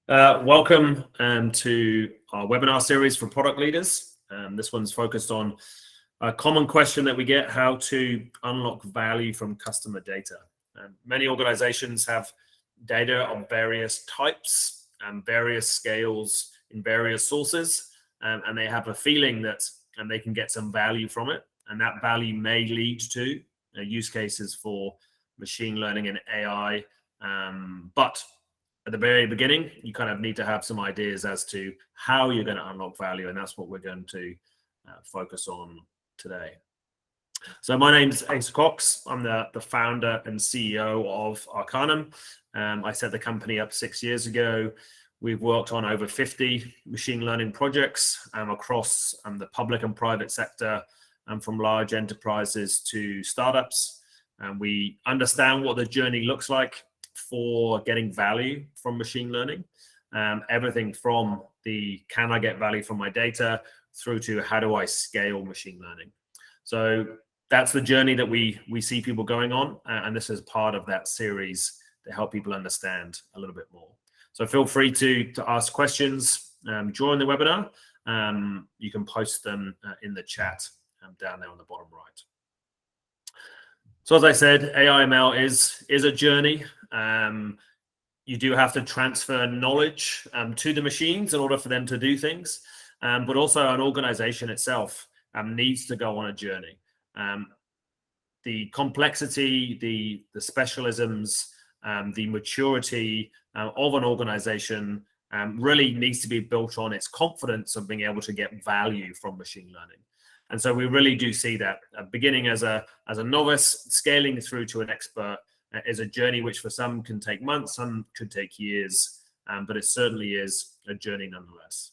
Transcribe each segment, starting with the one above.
Welcome to our webinar series for product leaders. This one's focused on a common question that we get: how to unlock value from customer data. Many organizations have data of various types and various scales in various sources, and they have a feeling that they can get some value from it, and that value may lead to use cases for machine learning and AI, but at the very beginning, you kind of need to have some ideas as to how you're going to unlock value, and that's what we're going to focus on today. So my name's Asa Cox. I'm the founder and CEO of Arcanum. I set the company up 6 years ago. We've worked on over 50 machine learning projects across the public and private sector, from large enterprises to startups. We understand what the journey looks like for getting value from machine learning, everything from the can I get value from my data through to how do I scale machine learning. So that's the journey that we see people going on, and this is part of that series to help people understand a little bit more. So feel free to ask questions during the webinar. You can post them in the chat down there on the bottom right. So as I said, AI ML is a journey. You do have to transfer knowledge to the machines in order for them to do things, but also an organization itself needs to go on a journey. The complexity, the specialisms, the maturity of an organization really needs to be built on its confidence of being able to get value from machine learning. And so we really do see that beginning as a novice, scaling through to an expert is a journey which for some can take months, some could take years, but it certainly is a journey nonetheless.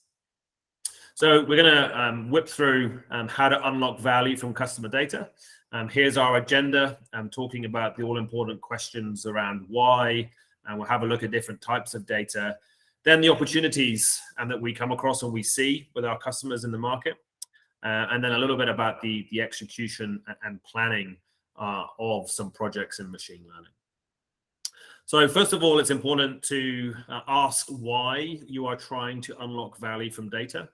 So we're going to whip through how to unlock value from customer data. Here's our agenda. I'm talking about the all-important questions around why, and we'll have a look at different types of data, then the opportunities that we come across and we see with our customers in the market, and then a little bit about the execution and planning of some projects in machine learning. So first of all, it's important to ask why you are trying to unlock value from data.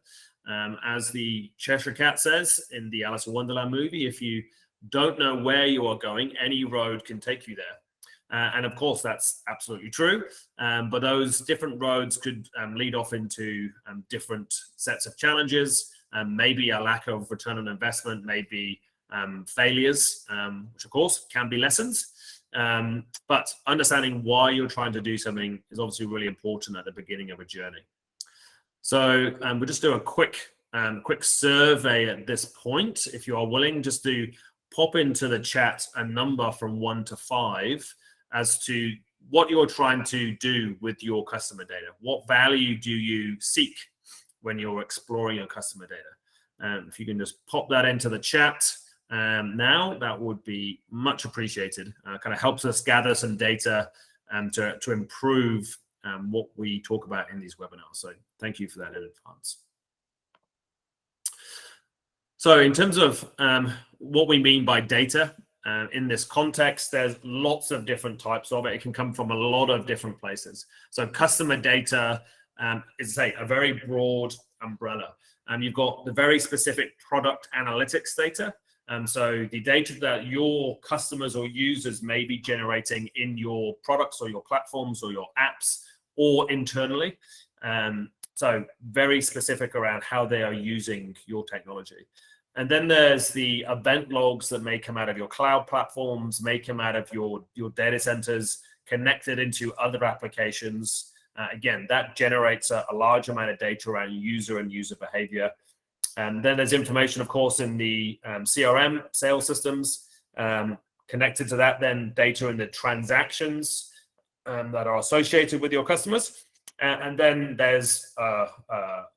As the Cheshire Cat says in the Alice in Wonderland movie, if you don't know where you are going, any road can take you there. And of course, that's absolutely true. But those different roads could lead off into different sets of challenges, maybe a lack of return on investment, maybe failures, which of course can be lessons. But understanding why you're trying to do something is obviously really important at the beginning of a journey. So we'll just do a quick survey at this point. If you are willing, just to pop into the chat a number from 1 to 5 as to what you're trying to do with your customer data. What value do you seek when you're exploring your customer data? If you can just pop that into the chat now, that would be much appreciated. Kind of helps us gather some data to improve what we talk about in these webinars. So thank you for that in advance. So in terms of what we mean by data, in this context, there's lots of different types of it. It can come from a lot of different places. So customer data is a very broad umbrella. You've got the very specific product analytics data. So the data that your customers or users may be generating in your products or your platforms or your apps or internally. So very specific around how they are using your technology. And then there's the event logs that may come out of your cloud platforms, may come out of your data centers, connected into other applications. Again, that generates a large amount of data around user and user behavior. And then there's information, of course, in the CRM sales systems. Connected to that, then data in the transactions that are associated with your customers. And then there's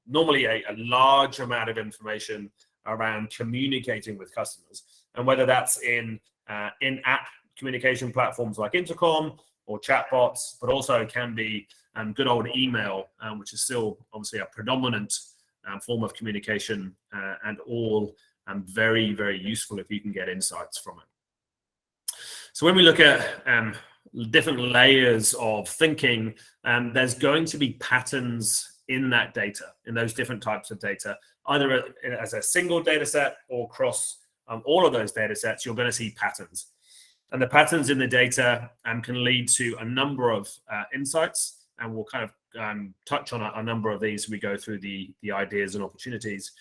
normally a large amount of information around communicating with customers, and whether that's in in-app communication platforms like Intercom or chatbots, but also can be good old email, which is still obviously a predominant form of communication, and all very, very useful if you can get insights from it. So when we look at different layers of thinking, there's going to be patterns in that data, in those different types of data, either as a single data set or across all of those data sets. You're going to see patterns. And the patterns in the data can lead to a number of insights, and we'll kind of touch on a number of these as we go through the ideas and opportunities.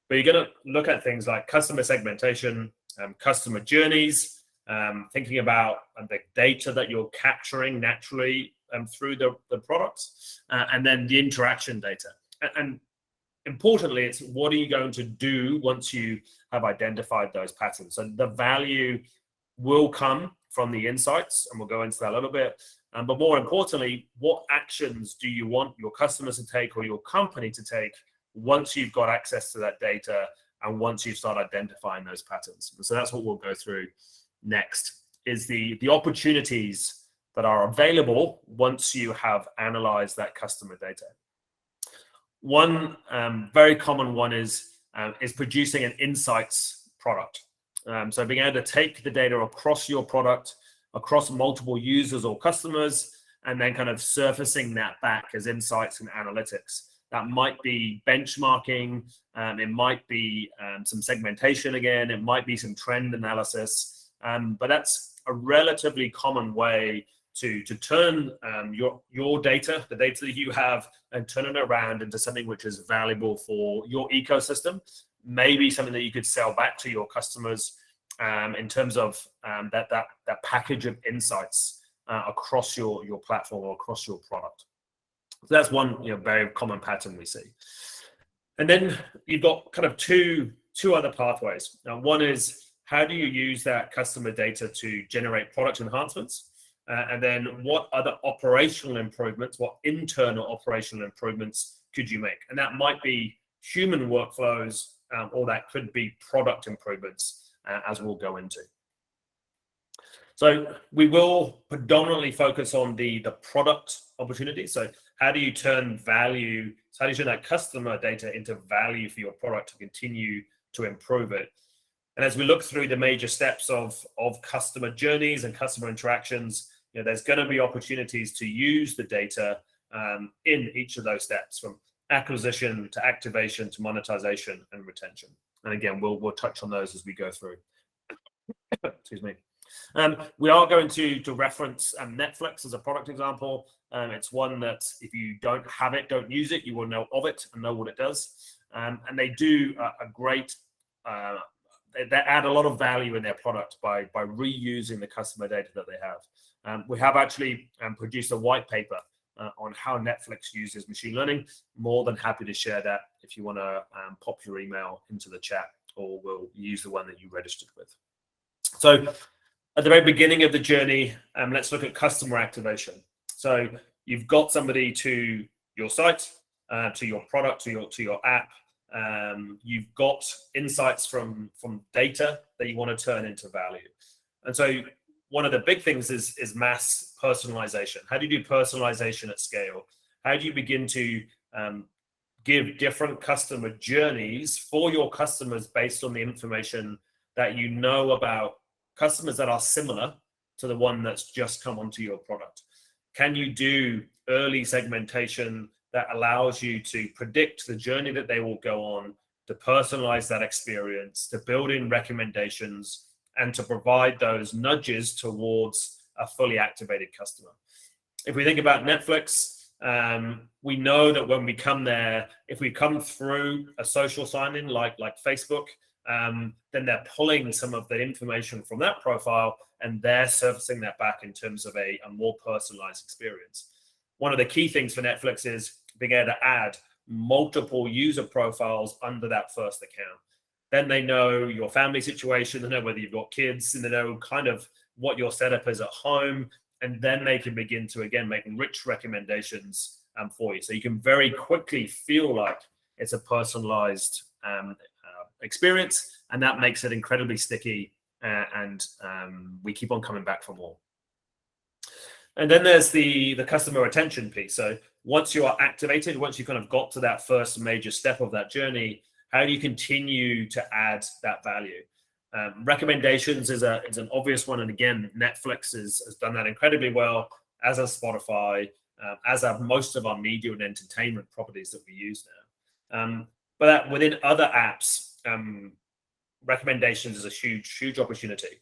But you're going to look at things like customer segmentation, customer journeys, thinking about the data that you're capturing naturally through the products, and then the interaction data. And importantly, it's what are you going to do once you have identified those patterns? So the value will come from the insights, and we'll go into that a little bit. But more importantly, what actions do you want your customers to take or your company to take once you've got access to that data and once you start identifying those patterns? So that's what we'll go through next, is the opportunities that are available once you have analyzed that customer data. One very common one is producing an insights product. So being able to take the data across your product, across multiple users or customers, and then kind of surfacing that back as insights and analytics. That might be benchmarking, it might be some segmentation again, it might be some trend analysis, but that's a relatively common way to turn your data, the data that you have, and turn it around into something which is valuable for your ecosystem, maybe something that you could sell back to your customers in terms of that package of insights across your platform or across your product. So that's one very common pattern we see. And then you've got kind of two other pathways. Now, one is, how do you use that customer data to generate product enhancements? And then what other operational improvements, what internal operational improvements could you make? And that might be human workflows, or that could be product improvements, as we'll go into. So we will predominantly focus on the product opportunity. So how do you turn value, how do you turn that customer data into value for your product to continue to improve it? And as we look through the major steps of customer journeys and customer interactions, there's going to be opportunities to use the data in each of those steps, from acquisition to activation to monetization and retention. And again, we'll touch on those as we go through. Excuse me. We are going to reference Netflix as a product example. It's one that if you don't have it, don't use it, you will know of it and know what it does. And they do a great, they add a lot of value in their product by reusing the customer data that they have. We have actually produced a white paper on how Netflix uses machine learning. More than happy to share that if you want to pop your email into the chat, or we'll use the one that you registered with. So at the very beginning of the journey, let's look at customer activation. So you've got somebody to your site, to your product, to your app. You've got insights from data that you want to turn into value. And so one of the big things is mass personalization. How do you do personalization at scale? How do you begin to give different customer journeys for your customers based on the information that you know about customers that are similar to the one that's just come onto your product? Can you do early segmentation that allows you to predict the journey that they will go on, to personalize that experience, to build in recommendations, and to provide those nudges towards a fully activated customer? If we think about Netflix, we know that when we come there, if we come through a social sign-in like Facebook, then they're pulling some of the information from that profile and they're surfacing that back in terms of a more personalized experience. One of the key things for Netflix is being able to add multiple user profiles under that first account. Then they know your family situation, they know whether you've got kids, and they know kind of what your setup is at home. And then they can begin to, again, make rich recommendations for you. So you can very quickly feel like it's a personalized experience, and that makes it incredibly sticky, and we keep on coming back for more. And then there's the customer retention piece. So once you are activated, once you've kind of got to that first major step of that journey, how do you continue to add that value? Recommendations is an obvious one. And again, Netflix has done that incredibly well, as has Spotify, as have most of our media and entertainment properties that we use now. But within other apps, recommendations is a huge opportunity.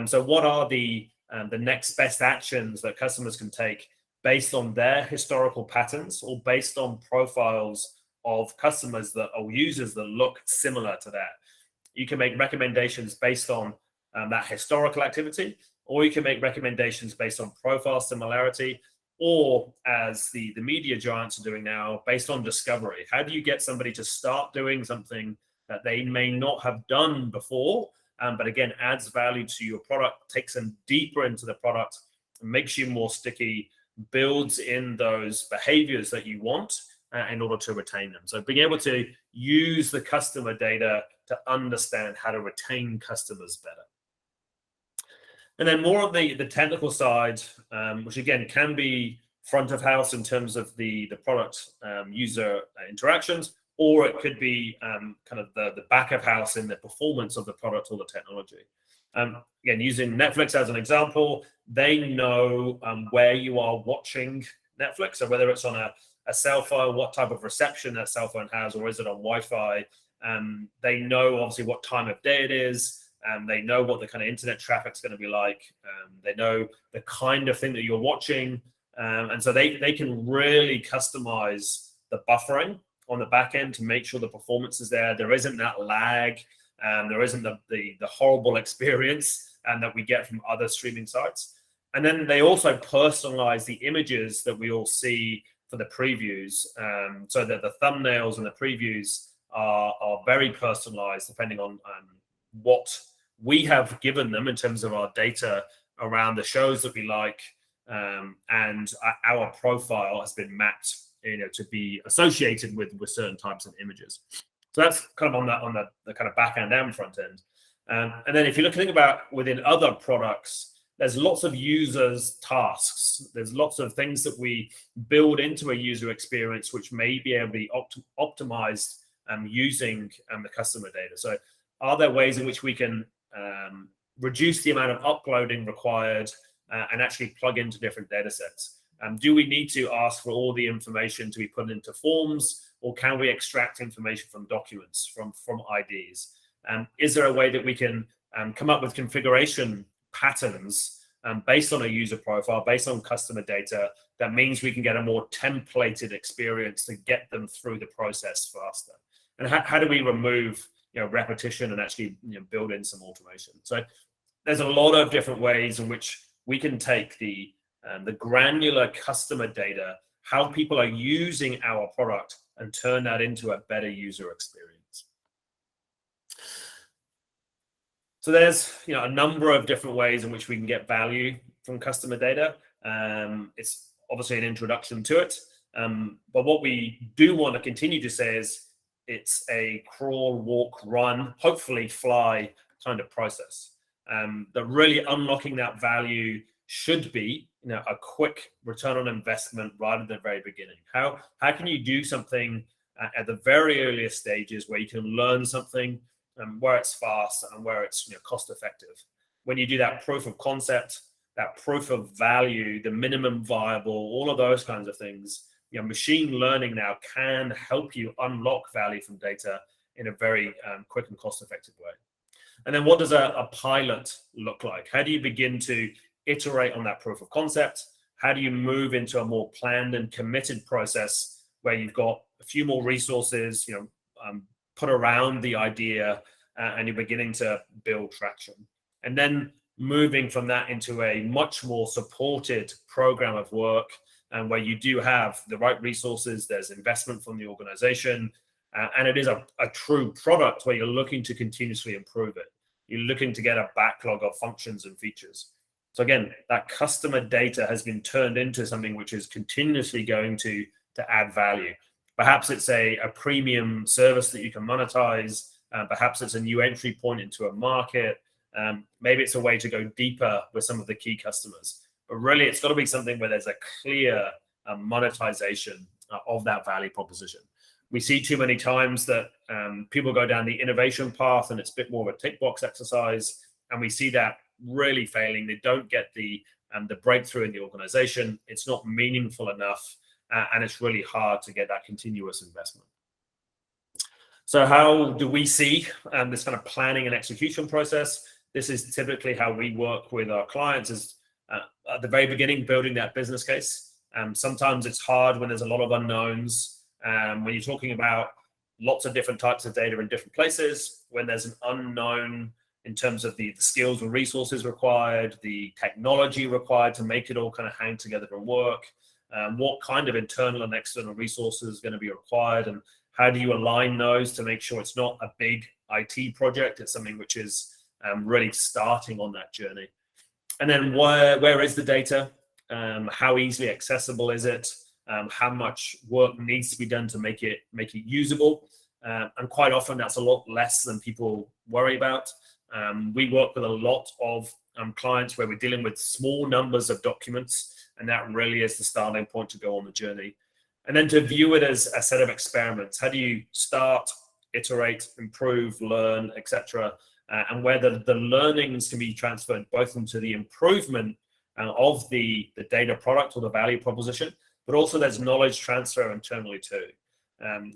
So what are the next best actions that customers can take based on their historical patterns or based on profiles of customers or users that look similar to that? You can make recommendations based on that historical activity, or you can make recommendations based on profile similarity, or as the media giants are doing now, based on discovery. How do you get somebody to start doing something that they may not have done before, but again, adds value to your product, takes them deeper into the product, makes you more sticky, builds in those behaviors that you want in order to retain them. So being able to use the customer data to understand how to retain customers better. And then more on the technical side, which again can be front of house in terms of the product user interactions, or it could be kind of the back of house in the performance of the product or the technology. Again, using Netflix as an example, they know where you are watching Netflix. So whether it's on a cell phone, what type of reception that cell phone has, or is it on Wi-Fi? They know obviously what time of day it is. They know what the kind of internet traffic's going to be like. They know the kind of thing that you're watching. And so they can really customize the buffering on the back end to make sure the performance is there. There isn't that lag. There isn't the horrible experience that we get from other streaming sites. And then they also personalize the images that we all see for the previews, so that the thumbnails and the previews are very personalized depending on what we have given them in terms of our data around the shows that we like, and our profile has been mapped, to be associated with certain types of images. So that's kind of on the kind of back end and front end. And then if you think about within other products, there's lots of users' tasks. There's lots of things that we build into a user experience which may be able to be optimized using the customer data. So are there ways in which we can reduce the amount of uploading required and actually plug into different data sets? Do we need to ask for all the information to be put into forms, or can we extract information from documents, from IDs? Is there a way that we can come up with configuration patterns based on a user profile, based on customer data, that means we can get a more templated experience to get them through the process faster? And how do we remove repetition and actually build in some automation? So there's a lot of different ways in which we can take the granular customer data, how people are using our product, and turn that into a better user experience. So there's a number of different ways in which we can get value from customer data. It's obviously an introduction to it, but what we do want to continue to say is it's a crawl, walk, run, hopefully fly kind of process. That really unlocking that value should be a quick return on investment right at the very beginning. How can you do something at the very earliest stages where you can learn something, where it's fast and where it's cost effective? When you do that proof of concept, that proof of value, the minimum viable, all of those kinds of things, machine learning now can help you unlock value from data in a very quick and cost effective way. And then what does a pilot look like? How do you begin to iterate on that proof of concept? How do you move into a more planned and committed process where you've got a few more resources, put around the idea, and you're beginning to build traction? And then moving from that into a much more supported program of work, and where you do have the right resources, there's investment from the organization, and it is a true product where you're looking to continuously improve it. You're looking to get a backlog of functions and features. So again, that customer data has been turned into something which is continuously going to add value. Perhaps it's a premium service that you can monetize. Perhaps it's a new entry point into a market. Maybe it's a way to go deeper with some of the key customers. But really, it's got to be something where there's a clear monetization of that value proposition. We see too many times that people go down the innovation path and it's a bit more of a tick box exercise, and we see that really failing. They don't get the breakthrough in the organization. It's not meaningful enough, and it's really hard to get that continuous investment. So how do we see this kind of planning and execution process? This is typically how we work with our clients, is at the very beginning, building that business case. Sometimes it's hard when there's a lot of unknowns. When you're talking about lots of different types of data in different places, when there's an unknown in terms of the skills and resources required, the technology required to make it all kind of hang together and work, what kind of internal and external resources are going to be required, and how do you align those to make sure it's not a big IT project, it's something which is really starting on that journey. And then where is the data? How easily accessible is it? How much work needs to be done to make it usable? And quite often that's a lot less than people worry about. We work with a lot of clients where we're dealing with small numbers of documents, and that really is the starting point to go on the journey. And then to view it as a set of experiments. How do you start, iterate, improve, learn, etc., and where the learnings can be transferred both into the improvement of the data product or the value proposition, but also there's knowledge transfer internally too.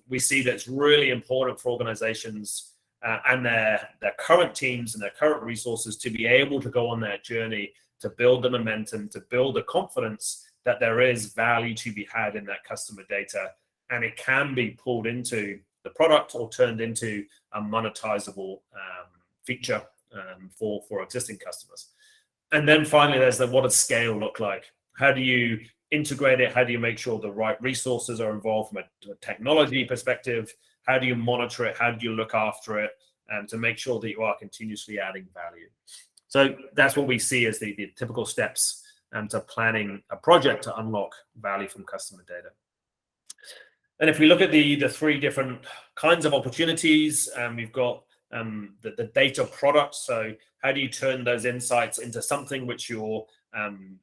We see that it's really important for organizations and their current teams and their current resources to be able to go on that journey, to build the momentum, to build the confidence that there is value to be had in that customer data, and it can be pulled into the product or turned into a monetizable feature for existing customers. And then finally, there's what does scale look like? How do you integrate it? How do you make sure the right resources are involved from a technology perspective? How do you monitor it? How do you look after it to make sure that you are continuously adding value? So that's what we see as the typical steps to planning a project to unlock value from customer data. And if we look at the three different kinds of opportunities, we've got the data product. So how do you turn those insights into something which you're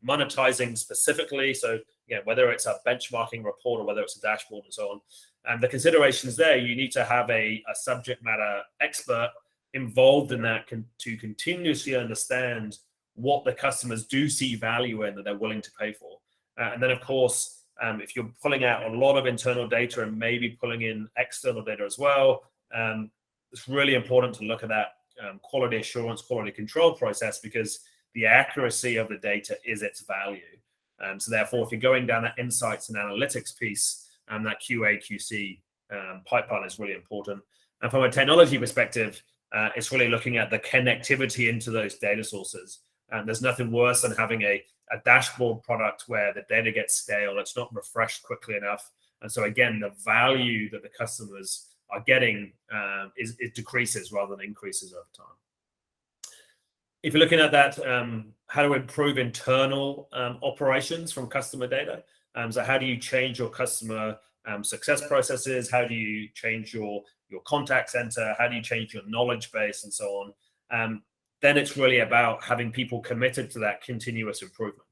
monetizing specifically? So whether it's a benchmarking report or whether it's a dashboard and so on. And the considerations there, you need to have a subject matter expert involved in that to continuously understand what the customers do see value in that they're willing to pay for. And then, of course, if you're pulling out a lot of internal data and maybe pulling in external data as well, it's really important to look at that quality assurance, quality control process, because the accuracy of the data is its value. So therefore, if you're going down that insights and analytics piece, that QA, QC pipeline is really important. And from a technology perspective, it's really looking at the connectivity into those data sources. And there's nothing worse than having a dashboard product where the data gets stale, it's not refreshed quickly enough. And so again, the value that the customers are getting it decreases rather than increases over time. If you're looking at that, how to improve internal operations from customer data. So how do you change your customer success processes? How do you change your contact center? How do you change your knowledge base and so on? Then it's really about having people committed to that continuous improvement.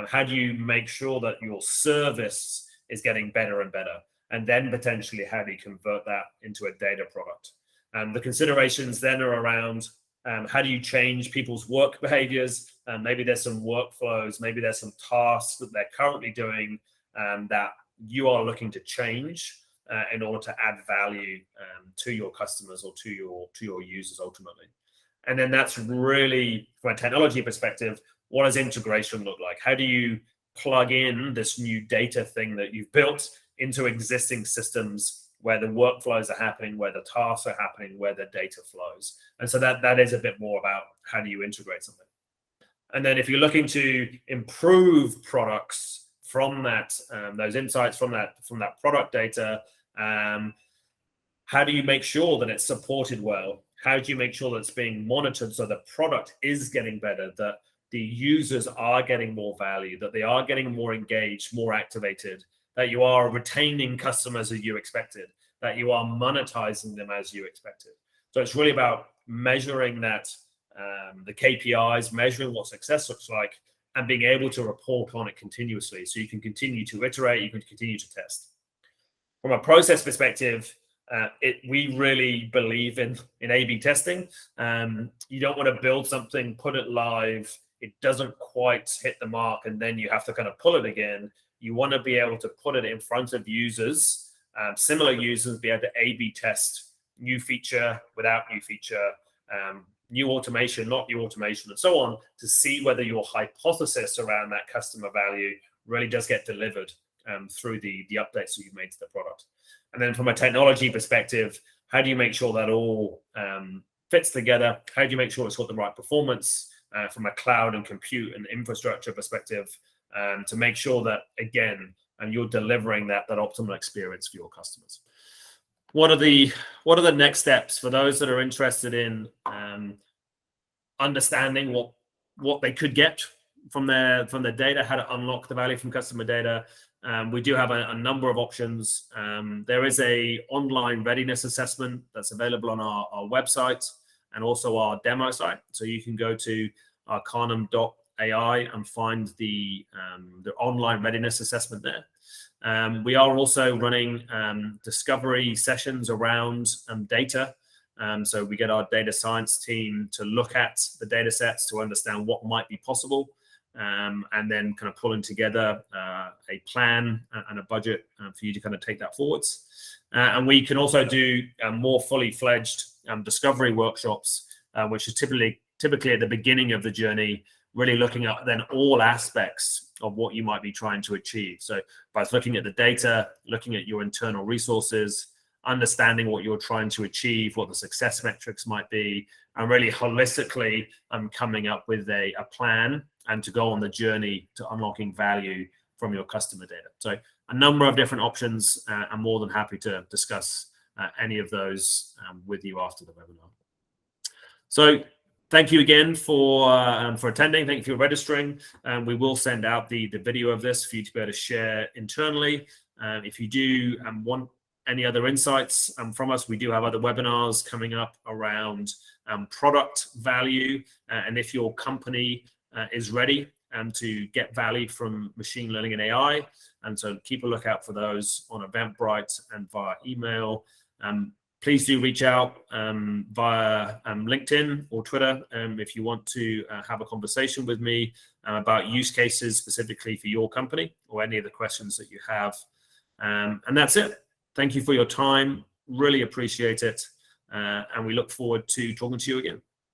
How do you make sure that your service is getting better and better? And then potentially how do you convert that into a data product? The considerations then are around how do you change people's work behaviors? Maybe there's some workflows, maybe there's some tasks that they're currently doing that you are looking to change in order to add value to your customers or to your users ultimately. And then that's really, from a technology perspective, what does integration look like? How do you plug in this new data thing that you've built into existing systems where the workflows are happening, where the tasks are happening, where the data flows? And so that is a bit more about how do you integrate something. And then if you're looking to improve products from that, those insights from that product data, how do you make sure that it's supported well? How do you make sure that it's being monitored so the product is getting better, that the users are getting more value, that they are getting more engaged, more activated, that you are retaining customers as you expected, that you are monetizing them as you expected? So it's really about measuring that, the KPIs, measuring what success looks like, and being able to report on it continuously so you can continue to iterate, you can continue to test. From a process perspective, we really believe in A/B testing. You don't want to build something, put it live, it doesn't quite hit the mark, and then you have to kind of pull it again. You want to be able to put it in front of users, similar users, be able to A/B test new feature without new feature, new automation, not new automation, and so on, to see whether your hypothesis around that customer value really does get delivered through the updates that you've made to the product. And then from a technology perspective, how do you make sure that all fits together? How do you make sure it's got the right performance from a cloud and compute and infrastructure perspective to make sure that, again, you're delivering that optimal experience for your customers? What are the next steps for those that are interested in understanding what they could get from their data, how to unlock the value from customer data? We do have a number of options. There is a online readiness assessment that's available on our website and also our demo site. So you can go to arcanum.ai and find the online readiness assessment there. We are also running discovery sessions around data. So we get our data science team to look at the data sets to understand what might be possible, and then kind of pulling together a plan and a budget for you to kind of take that forwards. And we can also do more fully fledged discovery workshops, which is typically at the beginning of the journey, really looking at then all aspects of what you might be trying to achieve. So by looking at the data, looking at your internal resources, understanding what you're trying to achieve, what the success metrics might be, and really holistically coming up with a plan and to go on the journey to unlocking value from your customer data. So a number of different options. I'm more than happy to discuss any of those with you after the webinar. So thank you again for attending. Thank you for registering. We will send out the video of this for you to be able to share internally. If you do want any other insights from us, we do have other webinars coming up around product value. And if your company is ready to get value from machine learning and AI, and so keep a lookout for those on Eventbrite and via email. Please do reach out via LinkedIn or Twitter if you want to have a conversation with me about use cases specifically for your company or any of the questions that you have. And that's it. Thank you for your time. Really appreciate it. And we look forward to talking to you again.